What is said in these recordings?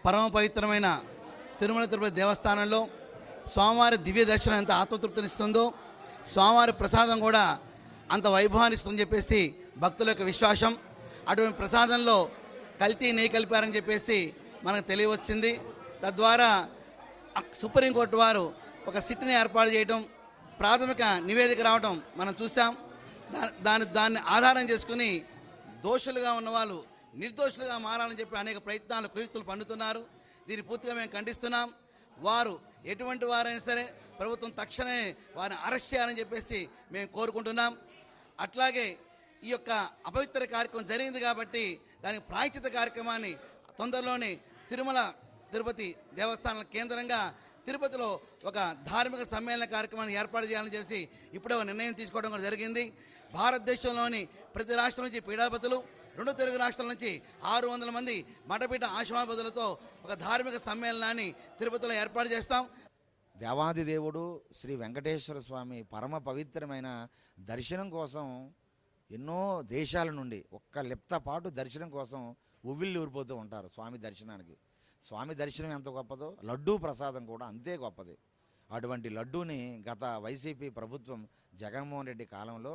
పరమ పవిత్రమైన తిరుమల తిరుపతి దేవస్థానంలో స్వామివారి దివ్య దర్శనం ఎంత ఆత్మతృప్తినిస్తుందో స్వామివారి ప్రసాదం కూడా అంత వైభవాన్ని ఇస్తుందని చెప్పేసి భక్తుల యొక్క విశ్వాసం. అటువంటి ప్రసాదంలో కల్తీ నెయ్యి కలిపారని చెప్పేసి మనకు తెలియవచ్చింది. తద్వారా సుప్రీంకోర్టు వారు ఒక సిట్ని ఏర్పాటు చేయడం, ప్రాథమిక నివేదిక రావడం మనం చూసాం. దాన్ని ఆధారం చేసుకుని దోషులుగా ఉన్నవాళ్ళు నిర్దోషులుగా మారాలని చెప్పి అనేక ప్రయత్నాలు కుయుక్తులు పండుతున్నారు. దీన్ని పూర్తిగా మేము ఖండిస్తున్నాం. వారు ఎటువంటి వారైనా సరే ప్రభుత్వం తక్షణమే వారిని అరెస్ట్ చేయాలని చెప్పేసి మేము కోరుకుంటున్నాం. అట్లాగే ఈ యొక్క అపవిత్ర కార్యక్రమం జరిగింది కాబట్టి దానికి ప్రాయశ్చిత్త కార్యక్రమాన్ని తొందరలోనే తిరుమల తిరుపతి దేవస్థానం కేంద్రంగా తిరుపతిలో ఒక ధార్మిక సమ్మేళన కార్యక్రమాన్ని ఏర్పాటు చేయాలని చెప్పి ఇప్పుడే ఒక నిర్ణయం తీసుకోవడం కూడా జరిగింది. భారతదేశంలోని ప్రతి రాష్ట్రం నుంచి పీఠాధిపతులు, 2 తెలుగు రాష్ట్రాల నుంచి 600 మంది మఠపీఠ ఆశ్రమాధిపతులతో ఒక ధార్మిక సమ్మేళనాన్ని తిరుపతిలో ఏర్పాటు చేస్తాం. దేవాది దేవుడు శ్రీ వెంకటేశ్వర స్వామి పరమ పవిత్రమైన దర్శనం కోసం ఎన్నో దేశాల నుండి ఒక్క లిప్త పాటు దర్శనం కోసం ఉవ్విళ్ళు ఊరిపోతూ ఉంటారు స్వామి దర్శనానికి. స్వామి దర్శనం ఎంత గొప్పదో లడ్డూ ప్రసాదం కూడా అంతే గొప్పది. అటువంటి లడ్డూని గత వైసీపీ ప్రభుత్వం జగన్మోహన్ రెడ్డి కాలంలో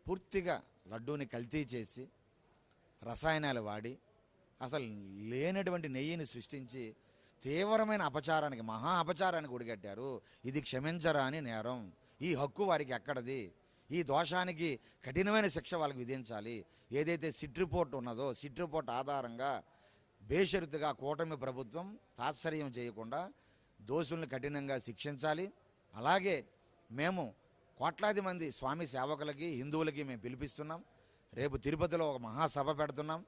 పూర్తిగా లడ్డూని కల్తీ చేసి రసాయనాలు వాడి అసలు లేనటువంటి నెయ్యిని సృష్టించి తీవ్రమైన అపచారానికి, మహా అపచారానికి ఒడిగట్టారు. ఇది క్షమించరాని నేరం. ఈ హక్కు వారికి ఎక్కడది? ఈ దోషానికి కఠినమైన శిక్ష వాళ్ళకి విధించాలి. ఏదైతే సిట్ రిపోర్ట్ ఉన్నదో సిట్ రిపోర్ట్ ఆధారంగా బేషరతుగా కూటమి ప్రభుత్వం తాత్సర్యం చేయకుండా దోషుల్ని కఠినంగా శిక్షించాలి. అలాగే మేము కోట్లాది మంది స్వామి సేవకులకి, హిందువులకి మేము పిలిపిస్తున్నాం. రేపు తిరుపతిలో ఒక మహాసభ పెడుతున్నాం.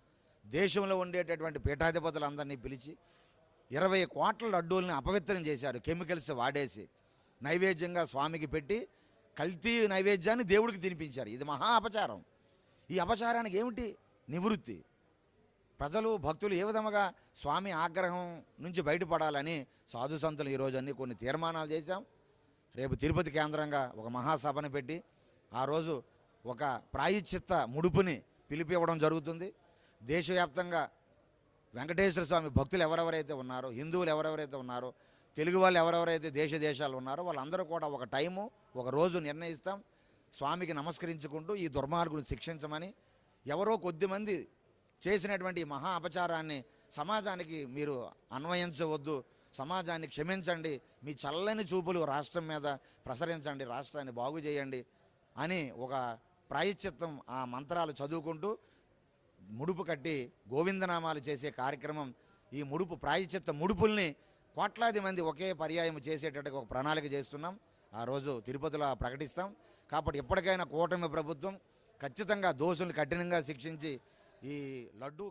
దేశంలో ఉండేటటువంటి పీఠాధిపతులందరినీ పిలిచి 20 కోట్ల లడ్డూల్ని అపవిత్రం చేశారు. కెమికల్స్ వాడేసి నైవేద్యంగా స్వామికి పెట్టి కల్తీ నైవేద్యాన్ని దేవుడికి తినిపించారు. ఇది మహా అపచారం. ఈ అపచారానికి ఏమిటి నివృత్తి? ప్రజలు భక్తులు ఏ విధముగా స్వామి ఆగ్రహం నుంచి బయటపడాలని సాధు సంతులు ఈరోజు అన్నీ కొన్ని తీర్మానాలు చేశాం. రేపు తిరుపతి కేంద్రంగా ఒక మహాసభను పెట్టి ఆ రోజు ఒక ప్రాయశ్చిత్త ముడుపుని పిలిపివ్వడం జరుగుతుంది. దేశవ్యాప్తంగా వెంకటేశ్వర స్వామి భక్తులు ఎవరెవరైతే ఉన్నారో, హిందువులు ఎవరెవరైతే ఉన్నారో, తెలుగు వాళ్ళు ఎవరెవరైతే దేశాలు ఉన్నారో వాళ్ళందరూ కూడా ఒక టైము, ఒక రోజు నిర్ణయిస్తాం. స్వామికి నమస్కరించుకుంటూ ఈ దుర్మార్గుని శిక్షించమని. ఎవరో కొద్దిమంది చేసినటువంటి మహా అపచారాన్ని సమాజానికి మీరు అన్వయించవద్దు, సమాజాన్ని క్షమించండి, మీ చల్లని చూపులు రాష్ట్రం మీద ప్రసరించండి, రాష్ట్రాన్ని బాగు చేయండి అని ఒక ప్రాయశ్చిత్తం ఆ మంత్రాలు చదువుకుంటూ ముడుపు కట్టి గోవిందనామాలు చేసే కార్యక్రమం. ఈ ముడుపు ప్రాయశ్చిత్త ముడుపుల్ని కోట్లాది మంది ఒకే పర్యాయం చేసేటట్టుగా ఒక ప్రణాళిక చేస్తున్నాం. ఆ రోజు తిరుపతిలో ప్రకటిస్తాం. కాబట్టి ఎప్పటికైనా కూటమి ప్రభుత్వం ఖచ్చితంగా దోషుల్ని కఠినంగా శిక్షించి ఈ లడ్డూ